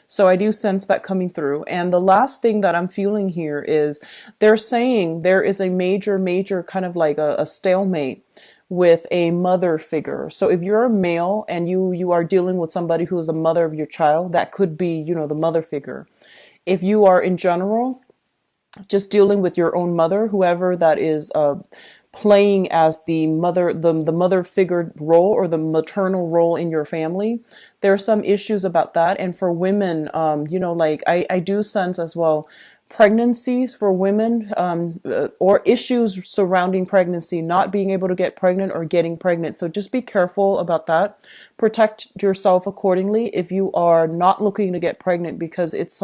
So I do sense that coming through. And the last thing that I'm feeling here is they're saying there is a major kind of like a stalemate with a mother figure. So if you're a male and you are dealing with somebody who is a mother of your child, that could be, the mother figure. If you are in general just dealing with your own mother, whoever that is, playing as the mother, the mother figure role or the maternal role in your family, there are some issues about that. And for women, like I do sense as well pregnancies for women, or issues surrounding pregnancy, not being able to get pregnant or getting pregnant. So just be careful about that. Protect yourself accordingly if you are not looking to get pregnant, because it's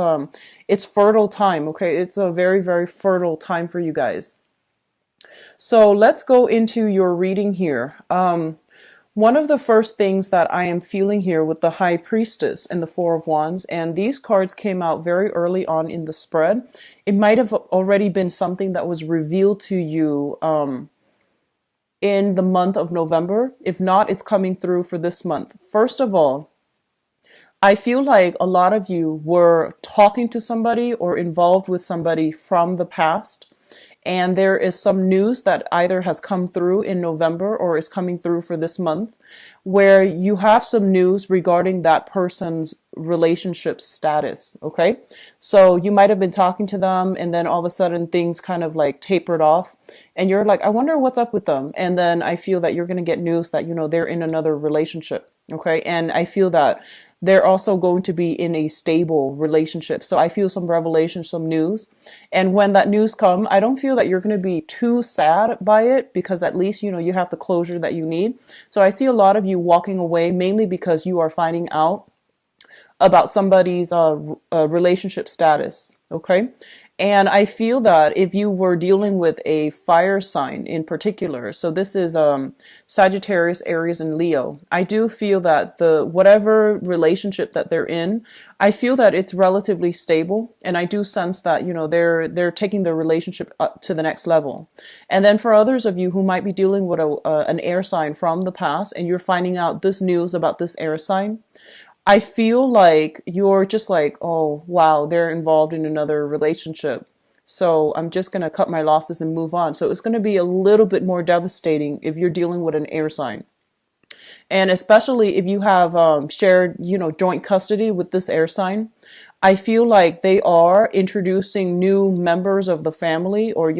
fertile time. Okay, it's a very fertile time for you guys. So let's go into your reading here. One of the first things that I am feeling here with the High Priestess and the Four of Wands, and these cards came out very early on in the spread. It might have already been something that was revealed to you in the month of November. If not, it's coming through for this month. First of all, I feel like a lot of you were talking to somebody or involved with somebody from the past. And there is some news that either has come through in November or is coming through for this month, where you have some news regarding that person's relationship status. Okay. So you might have been talking to them and then all of a sudden things kind of like tapered off and you're like, I wonder what's up with them. And then I feel that you're going to get news that, they're in another relationship. Okay. And I feel that they're also going to be in a stable relationship. So I feel some revelation, some news. And when that news comes, I don't feel that you're going to be too sad by it, because at least, you have the closure that you need. So I see a lot of you walking away mainly because you are finding out about somebody's relationship status. Okay. And I feel that if you were dealing with a fire sign in particular, so this is Sagittarius, Aries, and Leo, I do feel that the whatever relationship that they're in, I feel that it's relatively stable, and I do sense that they're taking their relationship up to the next level. And then for others of you who might be dealing with an air sign from the past, and you're finding out this news about this air sign, I feel like you're just like, oh, wow, they're involved in another relationship. So I'm just going to cut my losses and move on. So it's going to be a little bit more devastating if you're dealing with an air sign. And especially if you have shared, joint custody with this air sign, I feel like they are introducing new members of the family, or,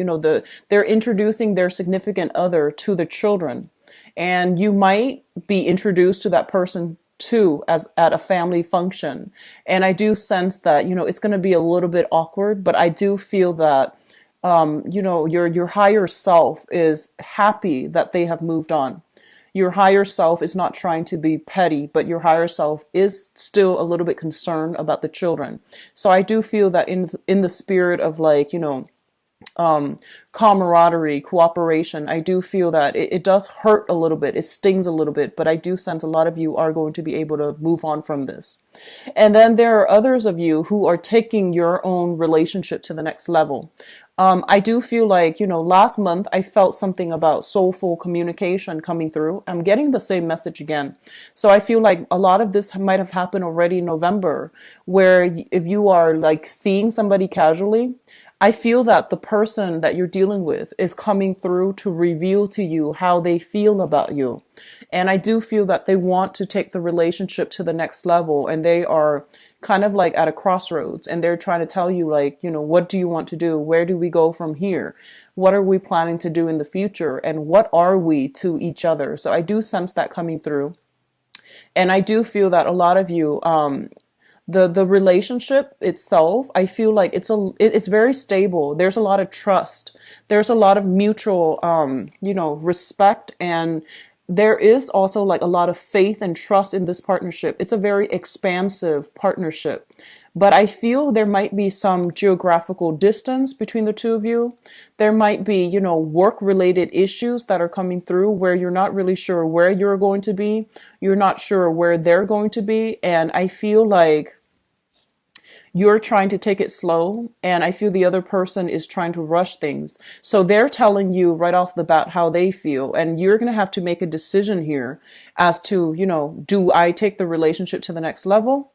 they're introducing their significant other to the children. And you might be introduced to that person too, as at a family function. And I do sense that, it's going to be a little bit awkward, but I do feel that, your higher self is happy that they have moved on. Your higher self is not trying to be petty, but your higher self is still a little bit concerned about the children. So I do feel that in the spirit of like, camaraderie, cooperation, I do feel that it does hurt a little bit. It stings a little bit, but I do sense a lot of you are going to be able to move on from this. And then there are others of you who are taking your own relationship to the next level. I do feel like, last month I felt something about soulful communication coming through. I'm getting the same message again. So I feel like a lot of this might have happened already in November, where if you are like seeing somebody casually, I feel that the person that you're dealing with is coming through to reveal to you how they feel about you. And I do feel that they want to take the relationship to the next level, and they are kind of like at a crossroads, and they're trying to tell you like, what do you want to do? Where do we go from here? What are we planning to do in the future? And what are we to each other? So I do sense that coming through. And I do feel that a lot of you, the relationship itself, I feel like it's very stable. There's a lot of trust. There's a lot of mutual, respect, and there is also like a lot of faith and trust in this partnership. It's a very expansive partnership, but I feel there might be some geographical distance between the two of you. There might be, work related issues that are coming through where you're not really sure where you're going to be. You're not sure where they're going to be. And I feel like you're trying to take it slow, and I feel the other person is trying to rush things. So they're telling you right off the bat how they feel, and you're going to have to make a decision here as to, do I take the relationship to the next level,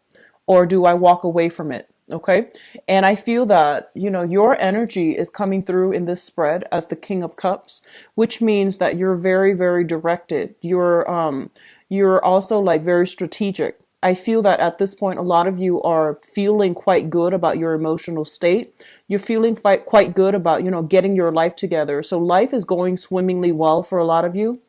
or do I walk away from it? Okay. And I feel that, your energy is coming through in this spread as the King of Cups, which means that you're very, very directed. You're also like very strategic. I feel that at this point, a lot of you are feeling quite good about your emotional state. You're feeling quite good about, getting your life together. So life is going swimmingly well for a lot of you.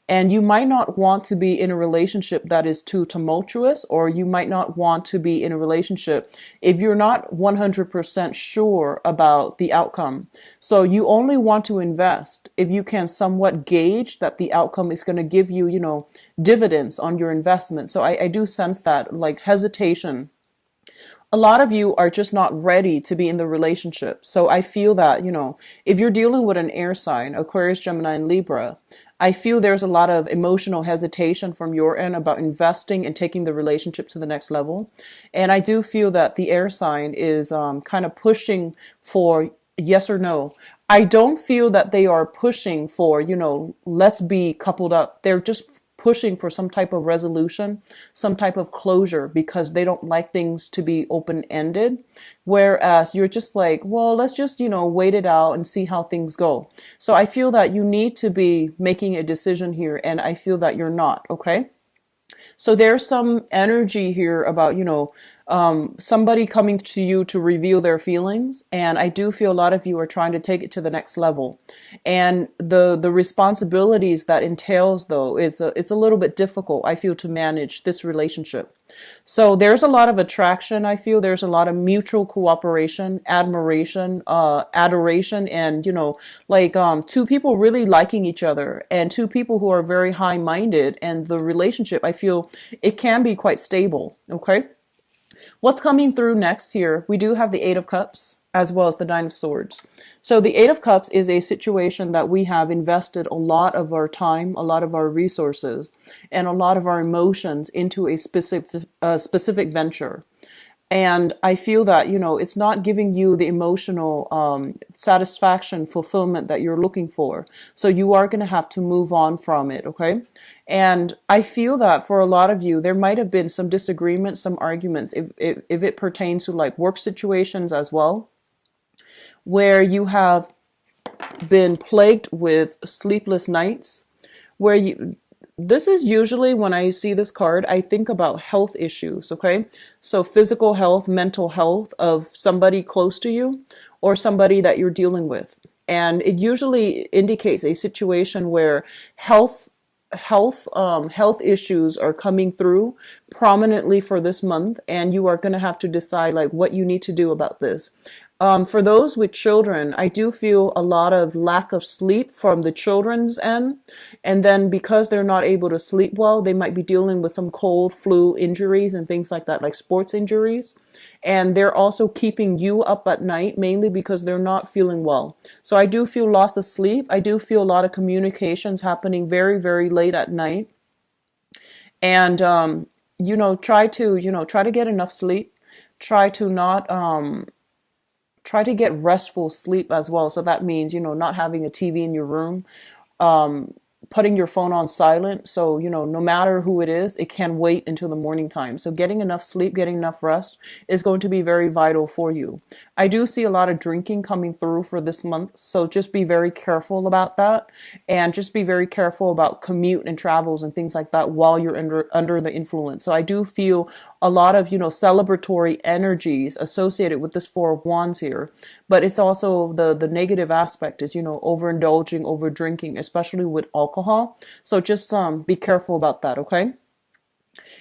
And you might not want to be in a relationship that is too tumultuous, or you might not want to be in a relationship if you're not 100% sure about the outcome. So you only want to invest if you can somewhat gauge that the outcome is going to give you, dividends on your investment. So I do sense that like hesitation. A lot of you are just not ready to be in the relationship. So I feel that, if you're dealing with an air sign, Aquarius, Gemini, and Libra, I feel there's a lot of emotional hesitation from your end about investing and taking the relationship to the next level. And I do feel that the air sign is kind of pushing for yes or no. I don't feel that they are pushing for, let's be coupled up. They're just pushing for some type of resolution, some type of closure, because they don't like things to be open-ended. Whereas you're just like, well, let's just, wait it out and see how things go. So I feel that you need to be making a decision here, and I feel that you're not, okay? So there's some energy here about, somebody coming to you to reveal their feelings. And I do feel a lot of you are trying to take it to the next level. And the responsibilities that entails, though, it's a little bit difficult, I feel, to manage this relationship. So there's a lot of attraction. I feel there's a lot of mutual cooperation, admiration, adoration, and, two people really liking each other, and two people who are very high-minded. And the relationship, I feel it can be quite stable. Okay. What's coming through next here? We do have the Eight of Cups as well as the Nine of Swords. So the Eight of Cups is a situation that we have invested a lot of our time, a lot of our resources, and a lot of our emotions into a specific venture. And I feel that, it's not giving you the emotional satisfaction, fulfillment that you're looking for. So you are going to have to move on from it, okay? And I feel that for a lot of you, there might have been some disagreements, some arguments, if it pertains to like work situations as well, where you have been plagued with sleepless nights, where this is usually when I see this card, I think about health issues, okay? So physical health, mental health of somebody close to you or somebody that you're dealing with. And it usually indicates a situation where health issues are coming through prominently for this month, and you are going to have to decide like what you need to do about this. For those with children, I do feel a lot of lack of sleep from the children's end. And then because they're not able to sleep well, they might be dealing with some cold, flu injuries and things like that, like sports injuries. And they're also keeping you up at night, mainly because they're not feeling well. So I do feel loss of sleep. I do feel a lot of communications happening very, very late at night. And, try to get enough sleep. Try to get restful sleep as well. So that means, not having a TV in your room, putting your phone on silent. So, no matter who it is, it can wait until the morning time. So getting enough sleep, getting enough rest is going to be very vital for you. I do see a lot of drinking coming through for this month. So just be very careful about that, and just be very careful about commute and travels and things like that while you're under the influence. So I do feel a lot of, celebratory energies associated with this Four of Wands here. But it's also the negative aspect is, overindulging, over drinking, especially with alcohol. So just be careful about that, okay?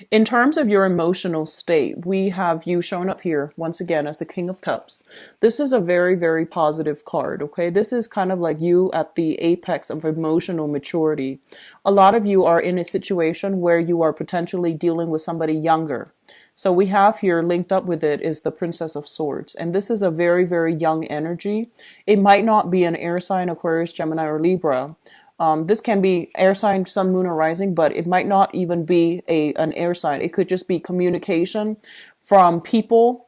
In terms of your emotional state, we have you shown up here once again as the King of Cups. This is a very, very positive card, okay? This is kind of like you at the apex of emotional maturity. A lot of you are in a situation where you are potentially dealing with somebody younger. So we have here linked up with it is the Princess of Swords. And this is a very, very young energy. It might not be an air sign, Aquarius, Gemini, or Libra. This can be air sign, sun, moon, or rising, but it might not even be an air sign. It could just be communication from people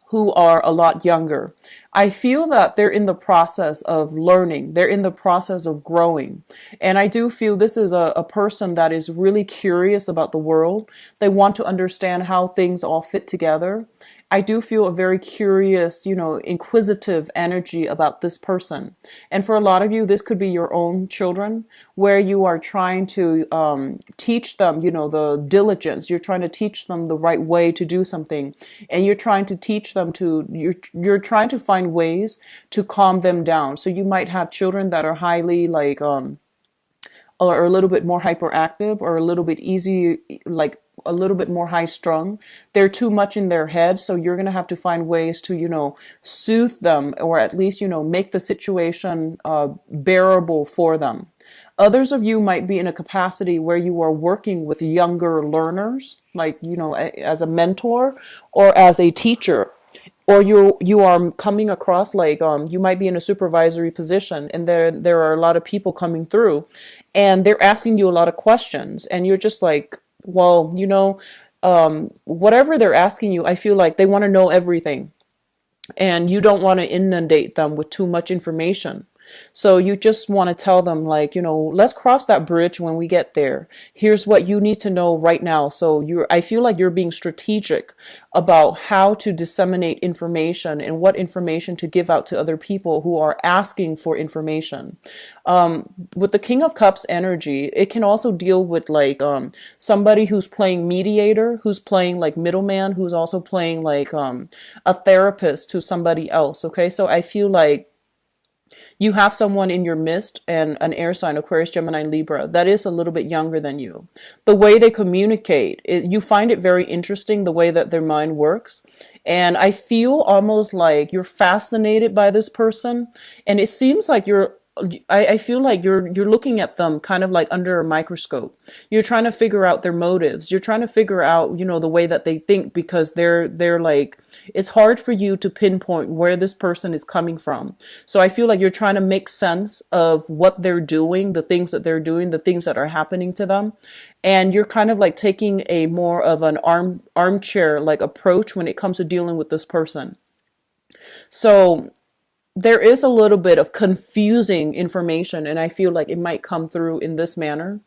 who are a lot younger. I feel that they're in the process of learning. They're in the process of growing. And I do feel this is a person that is really curious about the world. They want to understand how things all fit together. I do feel a very curious, inquisitive energy about this person. And for a lot of you, this could be your own children where you are trying to teach them, the diligence. You're trying to teach them the right way to do something. And you're trying to teach them you're trying to find ways to calm them down. So you might have children that are highly or a little bit more hyperactive or a little bit easy, like a little bit more high strung. They're too much in their head. So you're going to have to find ways to, soothe them or at least, make the situation bearable for them. Others of you might be in a capacity where you are working with younger learners, like, as a mentor or as a teacher, or you are coming across like you might be in a supervisory position and there are a lot of people coming through and they're asking you a lot of questions and you're just like, well, whatever they're asking you, I feel like they want to know everything and you don't want to inundate them with too much information. So you just want to tell them like, let's cross that bridge when we get there. Here's what you need to know right now. So I feel like you're being strategic about how to disseminate information and what information to give out to other people who are asking for information. With the King of Cups energy, it can also deal with like somebody who's playing mediator, who's playing like middleman, who's also playing like a therapist to somebody else. Okay, so I feel like you have someone in your midst and an air sign, Aquarius, Gemini, Libra, that is a little bit younger than you. The way they communicate, you find it very interesting the way that their mind works. And I feel almost like you're fascinated by this person. And it seems like I feel like you're looking at them kind of like under a microscope. You're trying to figure out their motives. You're trying to figure out, the way that they think because they're like, it's hard for you to pinpoint where this person is coming from. So I feel like you're trying to make sense of what they're doing, the things that they're doing, the things that are happening to them. And you're kind of like taking a more of an armchair like approach when it comes to dealing with this person. So there is a little bit of confusing information and I feel like it might come through in this manner.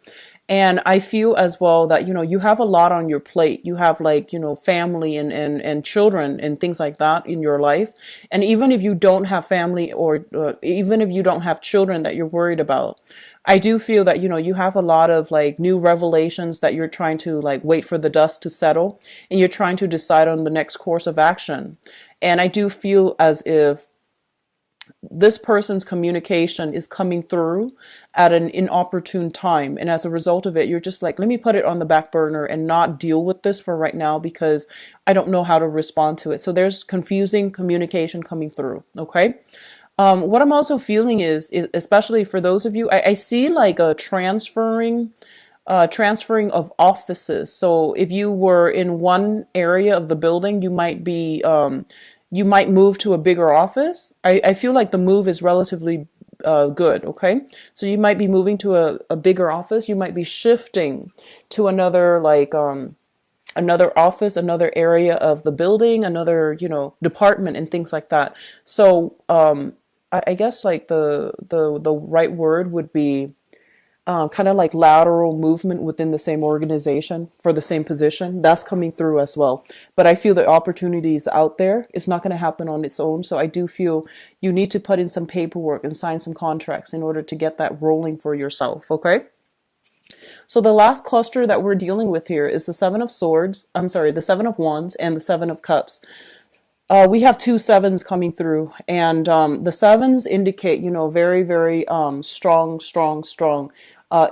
And I feel as well that, you have a lot on your plate. You have like, family and children and things like that in your life. And even if you don't have family or even if you don't have children that you're worried about, I do feel that, you have a lot of like new revelations that you're trying to like wait for the dust to settle and you're trying to decide on the next course of action. And I do feel as if this person's communication is coming through at an inopportune time. And as a result of it, you're just like, let me put it on the back burner and not deal with this for right now because I don't know how to respond to it. So there's confusing communication coming through. Okay. What I'm also feeling is especially for those of you, I see like a transferring of offices. So if you were in one area of the building, you might move to a bigger office. I feel like the move is relatively good, okay? So you might be moving to a bigger office. You might be shifting to another another office, another area of the building, another, department and things like that. So I guess like the right word would be kind of like lateral movement within the same organization for the same position. That's coming through as well. But I feel the opportunity is out there. It's not going to happen on its own. So I do feel you need to put in some paperwork and sign some contracts in order to get that rolling for yourself. Okay. So the last cluster that we're dealing with here is the Seven of Swords. I'm sorry, the Seven of Wands and the Seven of Cups. We have two sevens coming through, and the sevens indicate, very, very strong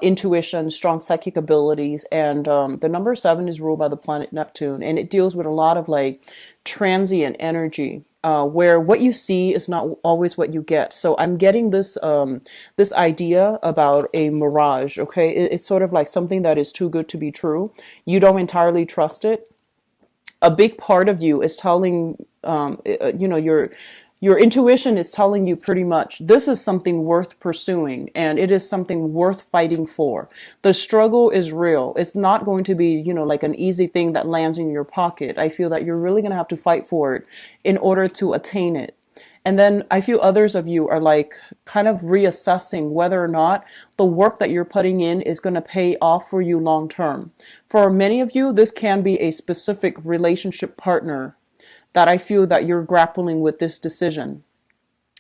intuition, strong psychic abilities, and the number seven is ruled by the planet Neptune, and it deals with a lot of like transient energy, where what you see is not always what you get. So I'm getting this this idea about a mirage. Okay, it's sort of like something that is too good to be true. You don't entirely trust it. A big part of you is telling, your intuition is telling you pretty much this is something worth pursuing and it is something worth fighting for. The struggle is real. It's not going to be, like an easy thing that lands in your pocket. I feel that you're really going to have to fight for it in order to attain it. And then I feel others of you are like kind of reassessing whether or not the work that you're putting in is going to pay off for you long term. For many of you, this can be a specific relationship partner that I feel that you're grappling with this decision.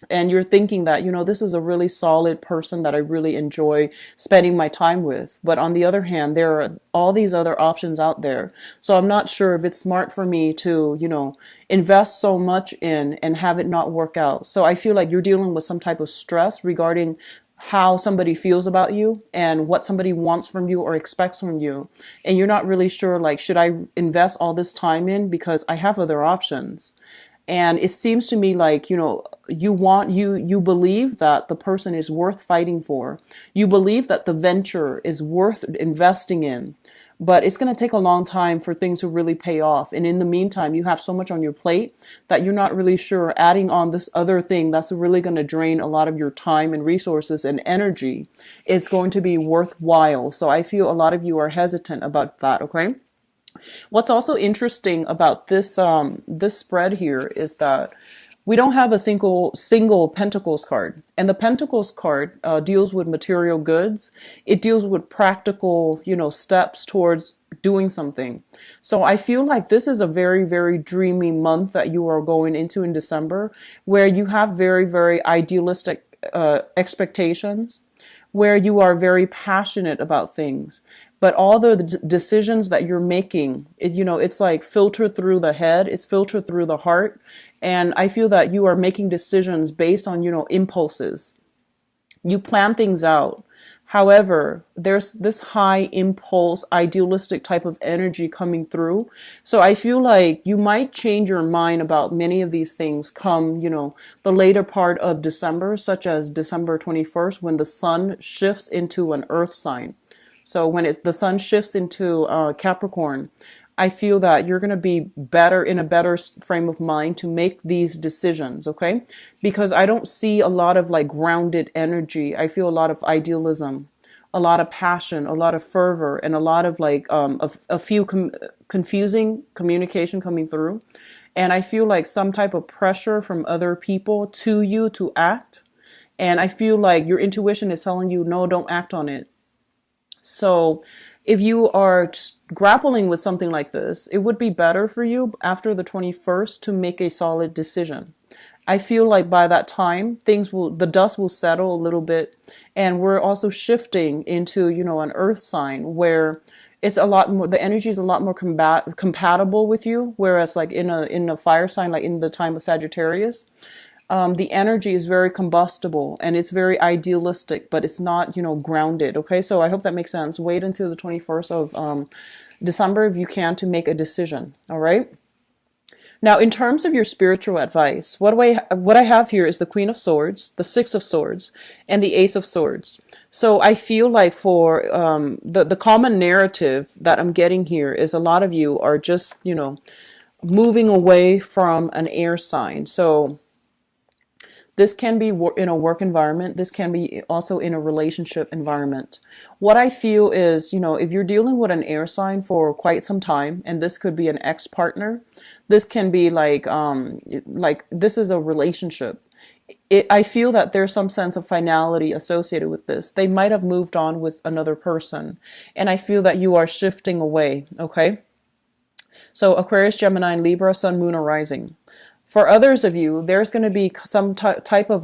And you're thinking that, this is a really solid person that I really enjoy spending my time with. But on the other hand, there are all these other options out there. So I'm not sure if it's smart for me to, invest so much in and have it not work out. So I feel like you're dealing with some type of stress regarding how somebody feels about you and what somebody wants from you or expects from you. And you're not really sure, like, should I invest all this time in because I have other options? And it seems to me like, you believe that the person is worth fighting for. You believe that the venture is worth investing in. But it's going to take a long time for things to really pay off. And in the meantime, you have so much on your plate that you're not really sure adding on this other thing that's really going to drain a lot of your time and resources and energy is going to be worthwhile. So I feel a lot of you are hesitant about that, okay? What's also interesting about this spread here is that we don't have a single Pentacles card, and the Pentacles card deals with material goods. It deals with practical, steps towards doing something. So I feel like this is a very, very dreamy month that you are going into in December, where you have very, very idealistic expectations, where you are very passionate about things. But all the decisions that you're making, it's like filtered through the head, it's filtered through the heart. And I feel that you are making decisions based on, impulses. You plan things out. However, there's this high impulse, idealistic type of energy coming through. So I feel like you might change your mind about many of these things come, the later part of December, such as December 21st, when the sun shifts into an earth sign. So when the sun shifts into Capricorn, I feel that you're going to be in a better frame of mind to make these decisions, okay? Because I don't see a lot of like grounded energy. I feel a lot of idealism, a lot of passion, a lot of fervor, and a lot of like a few confusing communication coming through. And I feel like some type of pressure from other people to you to act. And I feel like your intuition is telling you, no, don't act on it. So if you are grappling with something like this, it would be better for you after the 21st to make a solid decision. I feel like by that time, the dust will settle a little bit. And we're also shifting into, an earth sign where it's a lot more, the energy is a lot more compatible with you. Whereas like in a fire sign, like in the time of Sagittarius, the energy is very combustible and it's very idealistic, but it's not, grounded. Okay. So I hope that makes sense. Wait until the 21st of December if you can to make a decision. All right. Now, in terms of your spiritual advice, what I have here is the Queen of Swords, the Six of Swords, and the Ace of Swords. So I feel like for the common narrative that I'm getting here is a lot of you are just, moving away from an air sign. So this can be in a work environment. This can be also in a relationship environment. What I feel is, if you're dealing with an air sign for quite some time, and this could be an ex-partner, this can be like this is a relationship. I feel that there's some sense of finality associated with this. They might have moved on with another person, and I feel that you are shifting away. Okay. So Aquarius, Gemini, and Libra, Sun, Moon, or Rising. For others of you, there's going to be some type of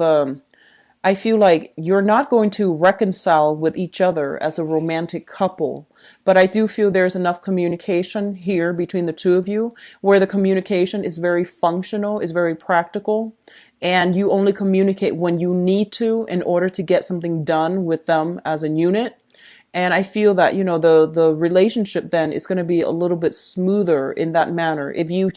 I feel like you're not going to reconcile with each other as a romantic couple, but I do feel there's enough communication here between the two of you where the communication is very functional, is very practical, and you only communicate when you need to in order to get something done with them as a unit. And I feel that, the relationship then is going to be a little bit smoother in that manner. If you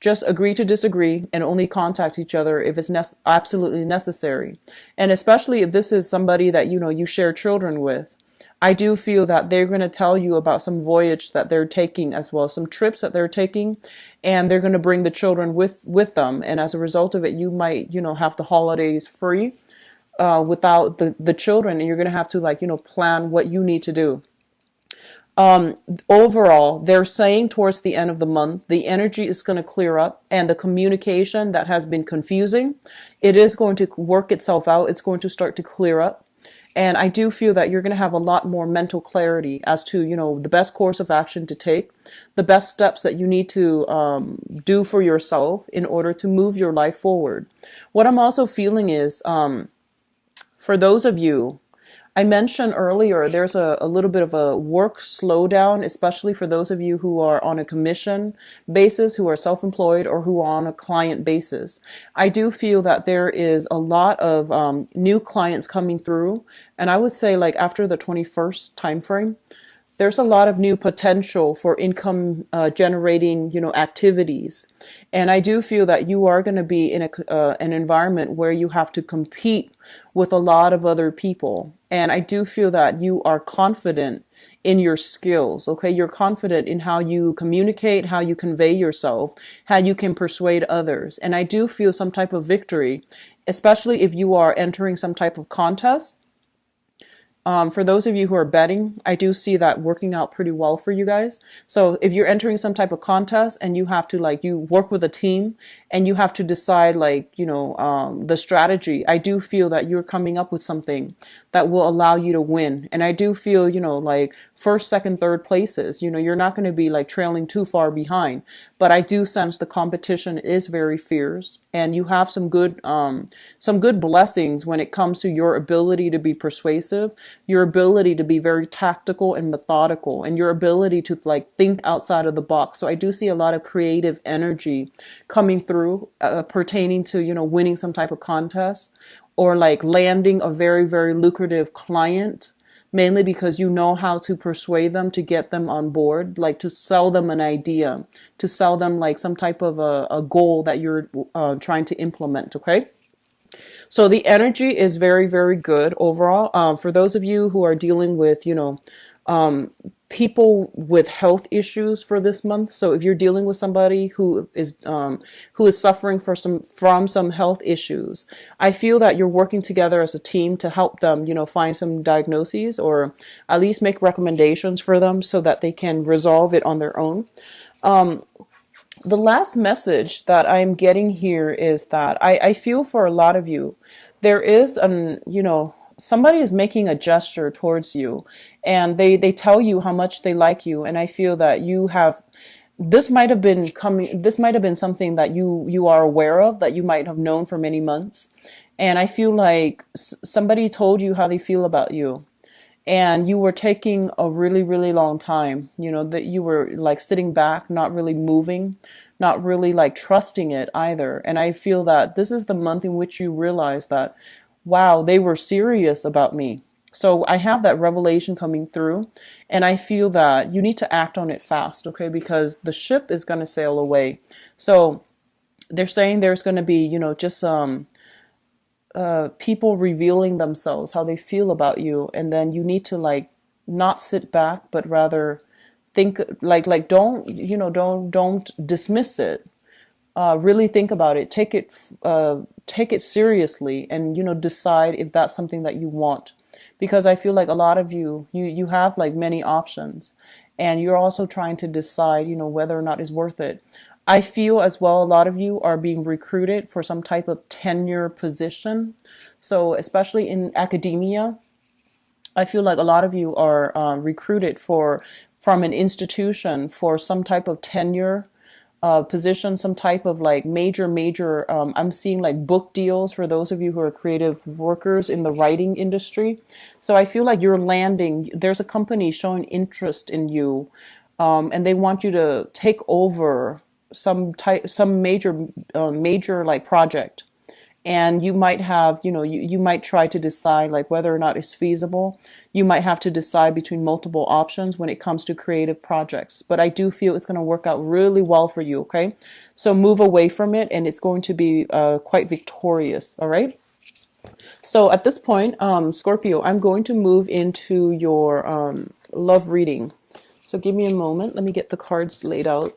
just agree to disagree and only contact each other if it's absolutely necessary. And especially if this is somebody that, you share children with, I do feel that they're going to tell you about some voyage that they're taking as well, some trips that they're taking, and they're going to bring the children with them. And as a result of it, you might, have the holidays free without the children, and you're going to have to plan what you need to do. Overall, they're saying towards the end of the month, the energy is going to clear up and the communication that has been confusing, it is going to work itself out. It's going to start to clear up. And I do feel that you're going to have a lot more mental clarity as to, the best course of action to take, the best steps that you need to do for yourself in order to move your life forward. What I'm also feeling is, for those of you, I mentioned earlier, there's a little bit of a work slowdown, especially for those of you who are on a commission basis, who are self-employed, or who are on a client basis. I do feel that there is a lot of new clients coming through. And I would say like after the 21st timeframe, there's a lot of new potential for income generating, activities. And I do feel that you are going to be in an environment where you have to compete with a lot of other people. And I do feel that you are confident in your skills. Okay. You're confident in how you communicate, how you convey yourself, how you can persuade others. And I do feel some type of victory, especially if you are entering some type of contest. For those of you who are betting, I do see that working out pretty well for you guys. So if you're entering some type of contest and you have to you work with a team and you have to decide the strategy, I do feel that you're coming up with something that will allow you to win. And I do feel, first, second, third places, you're not going to be trailing too far behind, but I do sense the competition is very fierce and you have some good blessings when it comes to your ability to be persuasive, your ability to be very tactical and methodical, and your ability to think outside of the box. So I do see a lot of creative energy coming through pertaining to, winning some type of contest or landing a very, very lucrative client, mainly because you know how to persuade them to get them on board, to sell them an idea, to sell them some type of a goal that you're trying to implement. Okay. So the energy is very, very good overall. For those of you who are dealing with, people with health issues for this month. So if you're dealing with somebody who is suffering from some health issues, I feel that you're working together as a team to help them, find some diagnoses or at least make recommendations for them so that they can resolve it on their own. The last message that I'm getting here is that I feel for a lot of you, there is somebody is making a gesture towards you and they tell you how much they like you. And I feel that this might have been something that you are aware of, that you might have known for many months. And I feel like somebody told you how they feel about you. And you were taking a really, really long time, that you were sitting back, not really moving, not really trusting it either. And I feel that this is the month in which you realize that, wow, they were serious about me. So I have that revelation coming through and I feel that you need to act on it fast, okay? Because the ship is going to sail away. So they're saying there's going to be, just people revealing themselves, how they feel about you, and then you need to not sit back, but rather think don't dismiss it. Really think about it. Take it seriously, and decide if that's something that you want. Because I feel like a lot of you have many options, and you're also trying to decide whether or not it's worth it. I feel as well a lot of you are being recruited for some type of tenure position. So especially in academia, I feel like a lot of you are recruited from an institution for some type of tenure position, some type of major, I'm seeing book deals for those of you who are creative workers in the writing industry. So I feel like you're landing, there's a company showing interest in you, and they want you to take over some major project. And you might have, you might try to decide whether or not it's feasible. You might have to decide between multiple options when it comes to creative projects. But I do feel it's going to work out really well for you, okay? So move away from it and it's going to be quite victorious, all right? So at this point, Scorpio, I'm going to move into your love reading. So give me a moment. Let me get the cards laid out.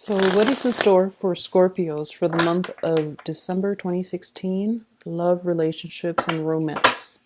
So, what is in store for Scorpios for the month of December 2016? Love, relationships, and romance.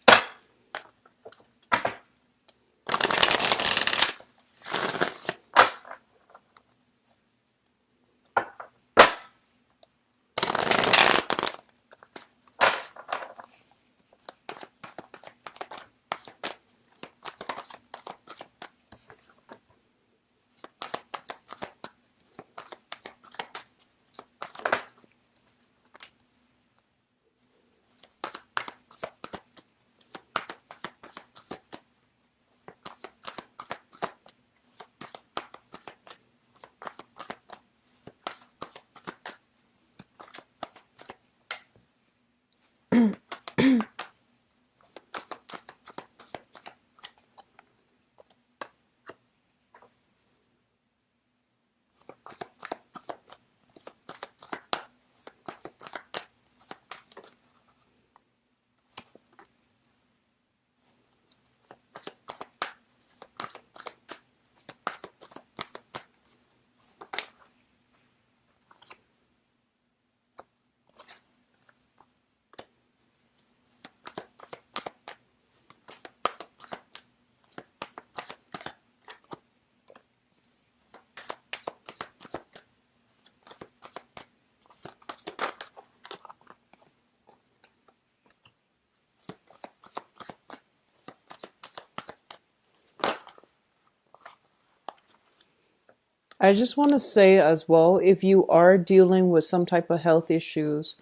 I just want to say as well, if you are dealing with some type of health issues,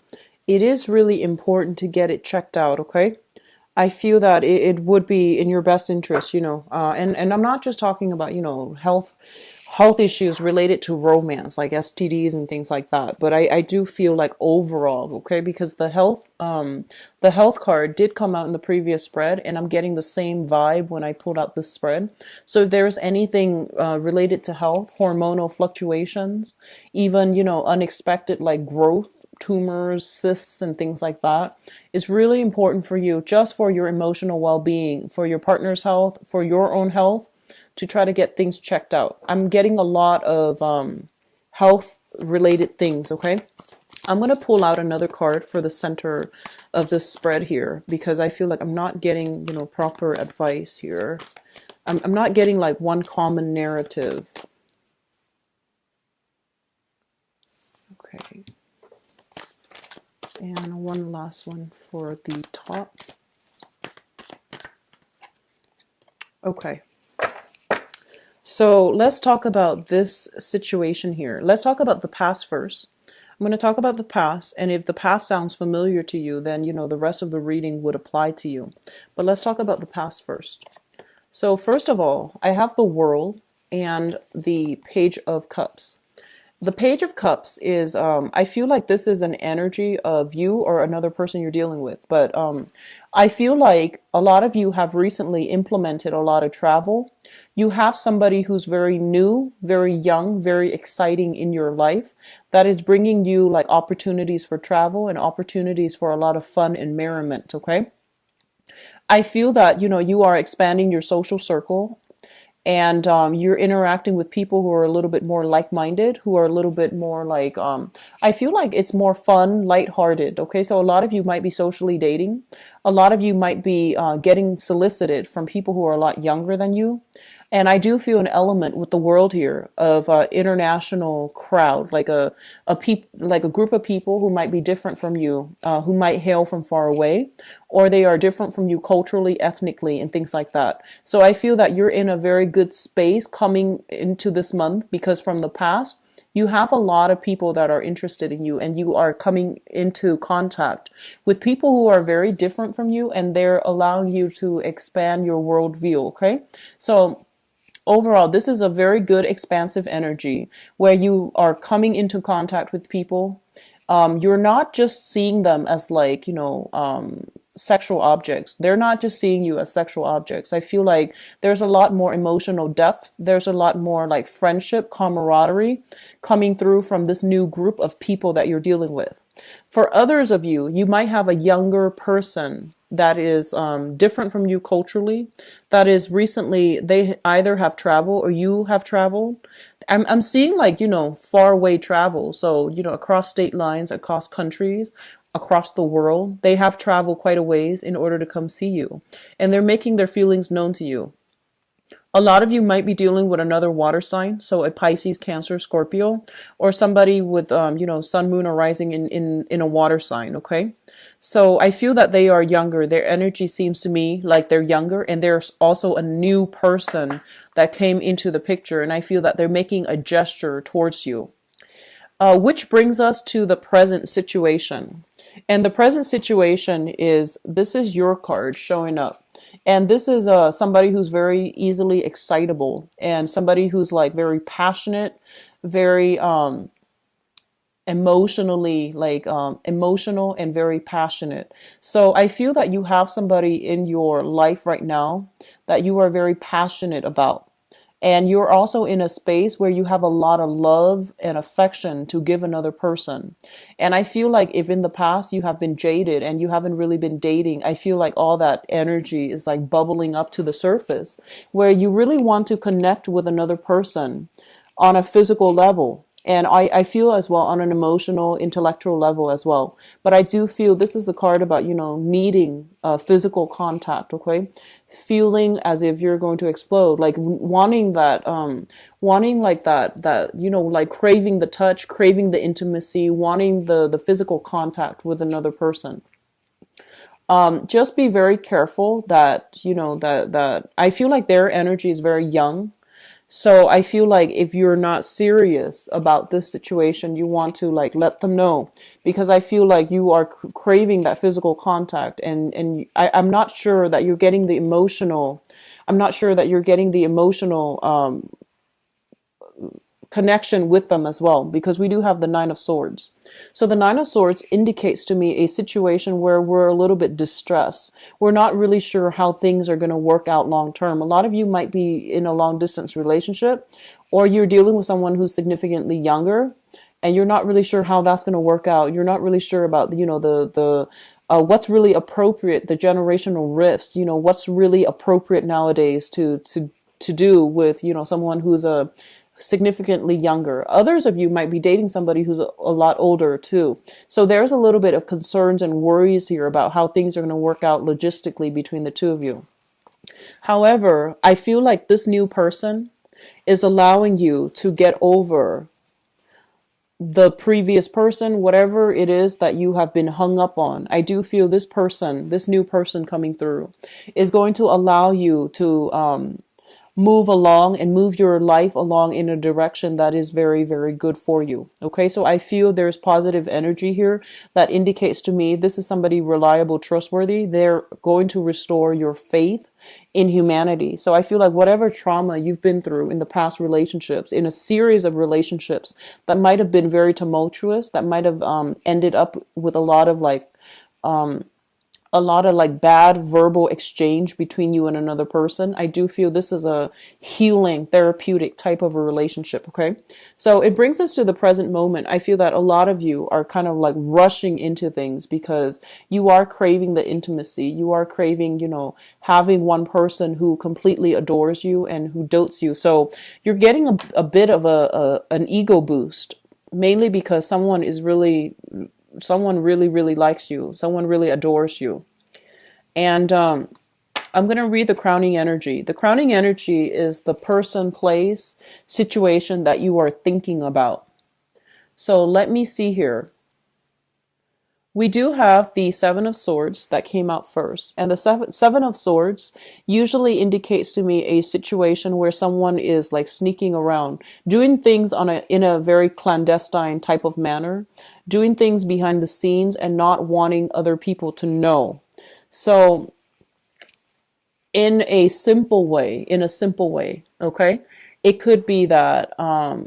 it is really important to get it checked out, okay? I feel that it would be in your best interest, and I'm not just talking about, health issues related to romance, like STDs and things like that. But I do feel like overall, okay, because the health card did come out in the previous spread, and I'm getting the same vibe when I pulled out this spread. So if there's anything related to health, hormonal fluctuations, even, unexpected like growth, tumors, cysts, and things like that, it's really important for you, just for your emotional well-being, for your partner's health, for your own health, to try to get things checked out. I'm getting a lot of health related things, okay? I'm going to pull out another card for the center of this spread here because I feel like I'm not getting, proper advice here. I'm not getting like one common narrative. Okay. And one last one for the top. Okay. So let's talk about this situation here. Let's talk about the past first. I'm going to talk about the past, and if the past sounds familiar to you, then, the rest of the reading would apply to you. But let's talk about the past first. So first of all, I have the World and the Page of Cups. The Page of Cups is, I feel like this is an energy of you or another person you're dealing with. But I feel like a lot of you have recently implemented a lot of travel. You have somebody who's very new, very young, very exciting in your life that is bringing you like opportunities for travel and opportunities for a lot of fun and merriment, okay? I feel that, you are expanding your social circle, and you're interacting with people who are a little bit more like-minded, who are a little bit more like, I feel like it's more fun, lighthearted. Okay, so a lot of you might be socially dating. A lot of you might be getting solicited from people who are a lot younger than you. And I do feel an element with the World here of international crowd, like a group of people who might be different from you, who might hail from far away, or they are different from you culturally, ethnically, and things like that. So I feel that you're in a very good space coming into this month because from the past, you have a lot of people that are interested in you, and you are coming into contact with people who are very different from you, and they're allowing you to expand your worldview. Okay, so overall, this is a very good expansive energy where you are coming into contact with people. You're not just seeing them as like, sexual objects. They're not just seeing you as sexual objects. I feel like there's a lot more emotional depth. There's a lot more like friendship, camaraderie coming through from this new group of people that you're dealing with. For others of you, you might have a younger person that is different from you culturally, that is recently, they either have traveled or you have traveled, I'm seeing like, far away travel. So, across state lines, across countries, across the world, they have traveled quite a ways in order to come see you. And they're making their feelings known to you. A lot of you might be dealing with another water sign, so a Pisces, Cancer, Scorpio, or somebody with, sun, moon, or rising in a water sign, okay? So I feel that they are younger. Their energy seems to me like they're younger, and there's also a new person that came into the picture, and I feel that they're making a gesture towards you. Which brings us to the present situation. And the present situation is, this is your card showing up. And this is somebody who's very easily excitable, and somebody who's like very passionate, very emotionally like emotional and very passionate. So I feel that you have somebody in your life right now that you are very passionate about. And you're also in a space where you have a lot of love and affection to give another person. And I feel like if in the past you have been jaded and you haven't really been dating, I feel like all that energy is like bubbling up to the surface where you really want to connect with another person on a physical level. And I feel as well on an emotional, intellectual level as well. But I do feel this is a card about, needing physical contact, okay? Feeling as if you're going to explode, like wanting that, wanting like that, like craving the touch, craving the intimacy, wanting the physical contact with another person. Just be very careful that, that I feel like their energy is very young. So I feel like if you're not serious about this situation, you want to like let them know, because I feel like you are craving that physical contact, I'm not sure that you're getting the emotional. I'm not sure that you're getting the emotional connection with them as well, because we do have the Nine of Swords. So the Nine of Swords indicates to me a situation where we're a little bit distressed. We're not really sure how things are going to work out long term. A lot of you might be in a long distance relationship, or you're dealing with someone who's significantly younger, and you're not really sure how that's going to work out. You're not really sure about, the what's really appropriate, the generational rifts, what's really appropriate nowadays to do with, someone who's a significantly younger. Others of you might be dating somebody who's a lot older too. So there's a little bit of concerns and worries here about how things are going to work out logistically between the two of you. However, I feel like this new person is allowing you to get over the previous person, whatever it is that you have been hung up on. I do feel this person, this new person coming through, is going to allow you to move along and move your life along in a direction that is very, very good for you. Okay, so I feel there's positive energy here that indicates to me this is somebody reliable, trustworthy. They're going to restore your faith in humanity. So I feel like whatever trauma you've been through in the past relationships, in a series of relationships that might have been very tumultuous, that might have ended up with a lot of like bad verbal exchange between you and another person. I do feel this is a healing, therapeutic type of a relationship. Okay. So it brings us to the present moment. I feel that a lot of you are kind of like rushing into things because you are craving the intimacy. You are craving, having one person who completely adores you and who dotes you. So you're getting a bit of an ego boost, mainly because someone really, really likes you. Someone really adores you. And I'm going to read the crowning energy. The crowning energy is the person, place, situation that you are thinking about. So let me see here. We do have the Seven of Swords that came out first. And the Seven of Swords usually indicates to me a situation where someone is like sneaking around, doing things in a very clandestine type of manner, doing things behind the scenes and not wanting other people to know. So in a simple way, okay? It could be that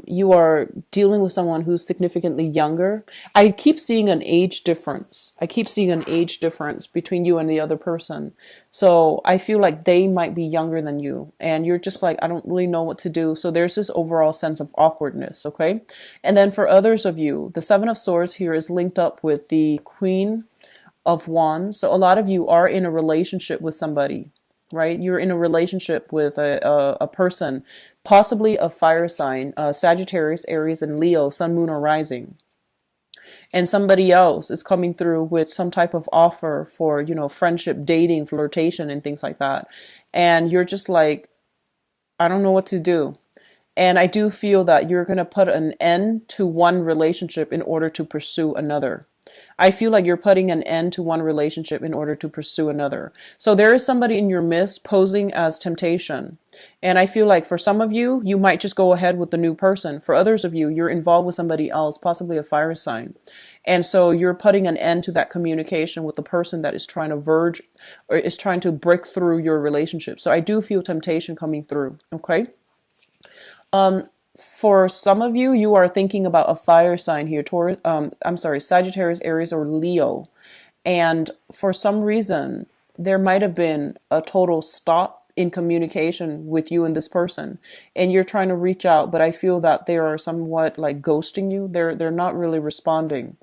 you are dealing with someone who's significantly younger. I keep seeing an age difference. Between you and the other person. So I feel like they might be younger than you. And you're just like, I don't really know what to do. So there's this overall sense of awkwardness, okay? And then for others of you, the Seven of Swords here is linked up with the Queen of Wands. So a lot of you are in a relationship with somebody. right? You're in a relationship with a person, possibly a fire sign, Sagittarius, Aries, and Leo, sun, moon, or rising. And somebody else is coming through with some type of offer for, friendship, dating, flirtation, and things like that. And you're just like, I don't know what to do. And I do feel that you're going to put an end to one relationship in order to pursue another. I feel like you're putting an end to one relationship in order to pursue another. So there is somebody in your midst posing as temptation. And I feel like for some of you, you might just go ahead with the new person. For others of you, you're involved with somebody else, possibly a fire sign. And so you're putting an end to that communication with the person that is trying to verge or is trying to break through your relationship. So I do feel temptation coming through. Okay. For some of you, you are thinking about a fire sign here, Taurus, I'm sorry, Sagittarius, Aries, or Leo. And for some reason, there might have been a total stop in communication with you and this person. And you're trying to reach out, but I feel that they are somewhat like ghosting you. They're not really responding.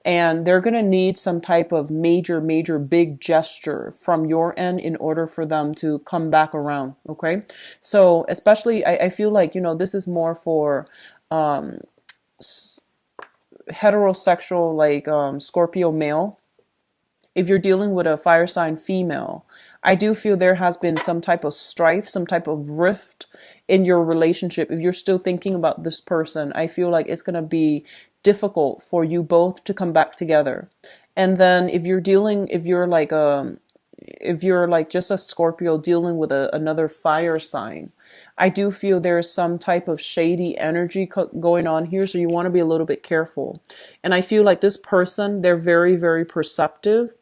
And they're going to need some type of major, major big gesture from your end in order for them to come back around. Okay. So especially, I feel like, this is more for heterosexual, like Scorpio male. If you're dealing with a fire sign female, I do feel there has been some type of strife, some type of rift in your relationship. If you're still thinking about this person, I feel like it's going to be difficult for you both to come back together. And then if you're like just a Scorpio dealing with another fire sign, I do feel there's some type of shady energy going on here. So you want to be a little bit careful. And I feel like this person, they're very, very perceptive.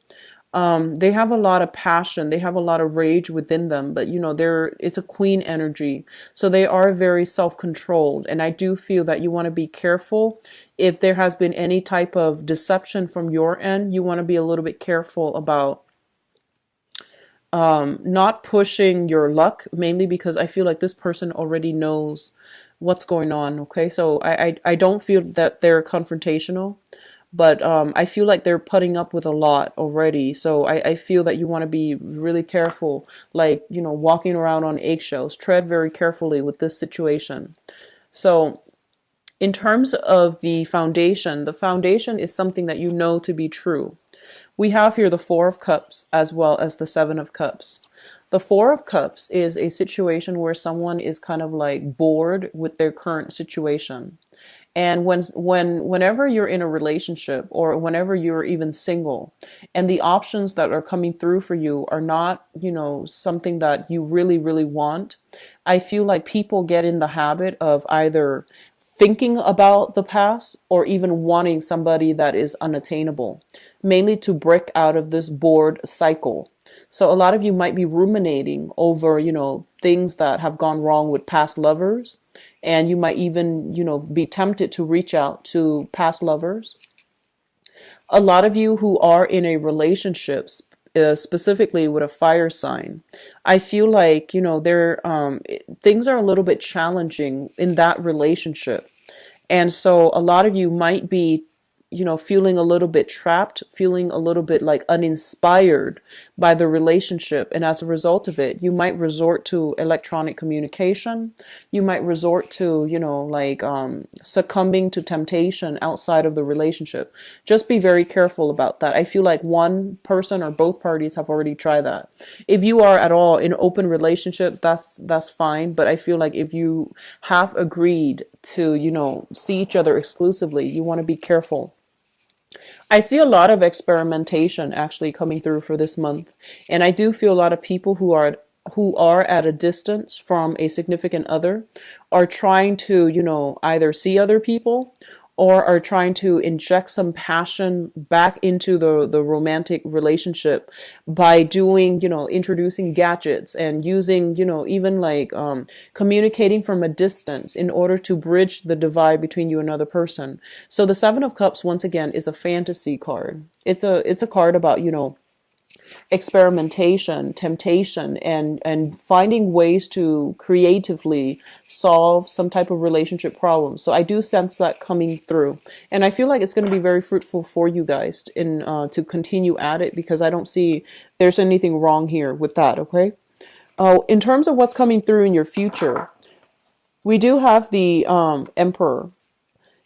They have a lot of passion. They have a lot of rage within them, but it's a queen energy. So they are very self-controlled. And I do feel that you want to be careful. If there has been any type of deception from your end, you want to be a little bit careful about not pushing your luck, mainly because I feel like this person already knows what's going on. Okay. So I don't feel that they're confrontational. But I feel like they're putting up with a lot already. So I feel that you want to be really careful, like, walking around on eggshells. Tread very carefully with this situation. So in terms of the foundation is something that you know to be true. We have here the Four of Cups as well as the Seven of Cups. The Four of Cups is a situation where someone is kind of like bored with their current situation. And whenever you're in a relationship or whenever you're even single and the options that are coming through for you are not, something that you really, really want, I feel like people get in the habit of either thinking about the past or even wanting somebody that is unattainable, mainly to break out of this bored cycle. So a lot of you might be ruminating over, things that have gone wrong with past lovers. And you might even, be tempted to reach out to past lovers. A lot of you who are in a relationship, specifically with a fire sign, I feel like, things are a little bit challenging in that relationship. And so a lot of you might be feeling a little bit trapped, feeling a little bit like uninspired by the relationship. And as a result of it, you might resort to electronic communication. You might resort to, succumbing to temptation outside of the relationship. Just be very careful about that. I feel like one person or both parties have already tried that. If you are at all in open relationships, that's fine. But I feel like if you have agreed to, see each other exclusively, you want to be careful. I see a lot of experimentation actually coming through for this month. And I do feel a lot of people who are at a distance from a significant other are trying to, either see other people or are trying to inject some passion back into the romantic relationship by doing, introducing gadgets and using, even like communicating from a distance in order to bridge the divide between you and another person. So the Seven of Cups, once again, is a fantasy card. It's a card about, experimentation, temptation, and finding ways to creatively solve some type of relationship problem. So I do sense that coming through, and I feel like it's going to be very fruitful for you guys in to continue at it, because I don't see there's anything wrong here with that. Okay. Oh, in terms of what's coming through in your future, we do have the Emperor.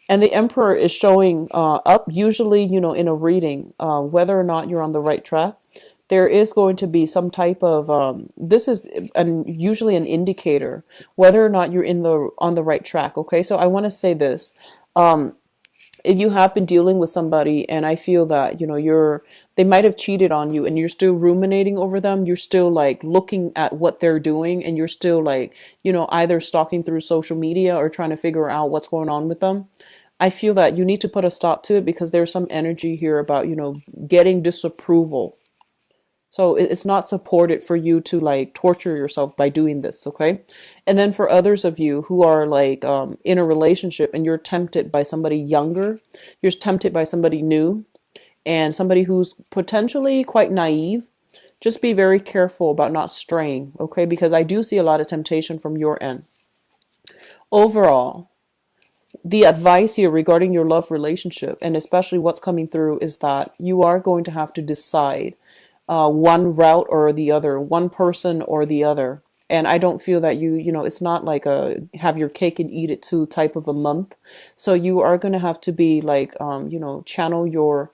And the Emperor is showing up, usually, in a reading, whether or not you're on the right track. There is going to be some type of this is usually an indicator whether or not you're on the right track. Okay, so I want to say this. If you have been dealing with somebody and I feel that, they might have cheated on you and you're still ruminating over them, you're still like looking at what they're doing and you're still like, either stalking through social media or trying to figure out what's going on with them. I feel that you need to put a stop to it because there's some energy here about, getting disapproval. So it's not supported for you to like torture yourself by doing this, okay? And then for others of you who are like in a relationship and you're tempted by somebody younger, you're tempted by somebody new and somebody who's potentially quite naive, just be very careful about not straying, okay? Because I do see a lot of temptation from your end. Overall, the advice here regarding your love relationship and especially what's coming through is that you are going to have to decide one route or the other, one person or the other. And I don't feel that it's not like a have your cake and eat it too type of a month. So you are going to have to be like, channel your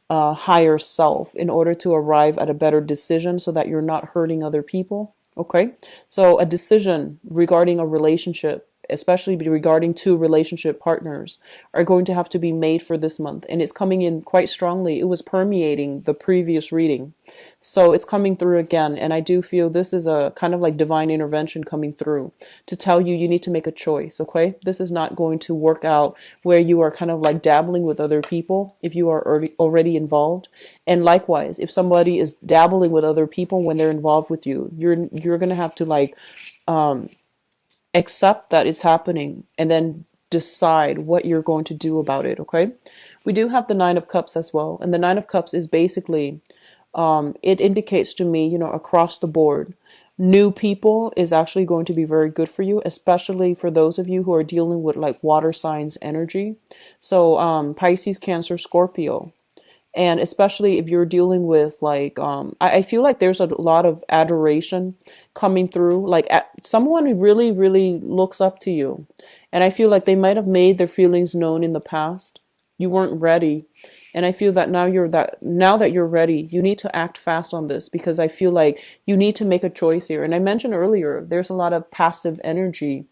higher self in order to arrive at a better decision so that you're not hurting other people. Okay. So a decision regarding a relationship, especially regarding two relationship partners, are going to have to be made for this month. And it's coming in quite strongly. It was permeating the previous reading. So it's coming through again. And I do feel this is a kind of like divine intervention coming through to tell you need to make a choice. Okay. This is not going to work out where you are kind of like dabbling with other people if you are already involved. And likewise, if somebody is dabbling with other people when they're involved with you, you're going to have to like, accept that it's happening and then decide what you're going to do about it. Okay. We do have the Nine of Cups as well. And the Nine of Cups is basically, it indicates to me, across the board, new people is actually going to be very good for you, especially for those of you who are dealing with like water signs energy. So, Pisces, Cancer, Scorpio. And especially if you're dealing with like, I feel like there's a lot of adoration coming through, like someone who really, really looks up to you. And I feel like they might have made their feelings known in the past. You weren't ready. And I feel that now that you're ready, you need to act fast on this because I feel like you need to make a choice here. And I mentioned earlier, there's a lot of passive energy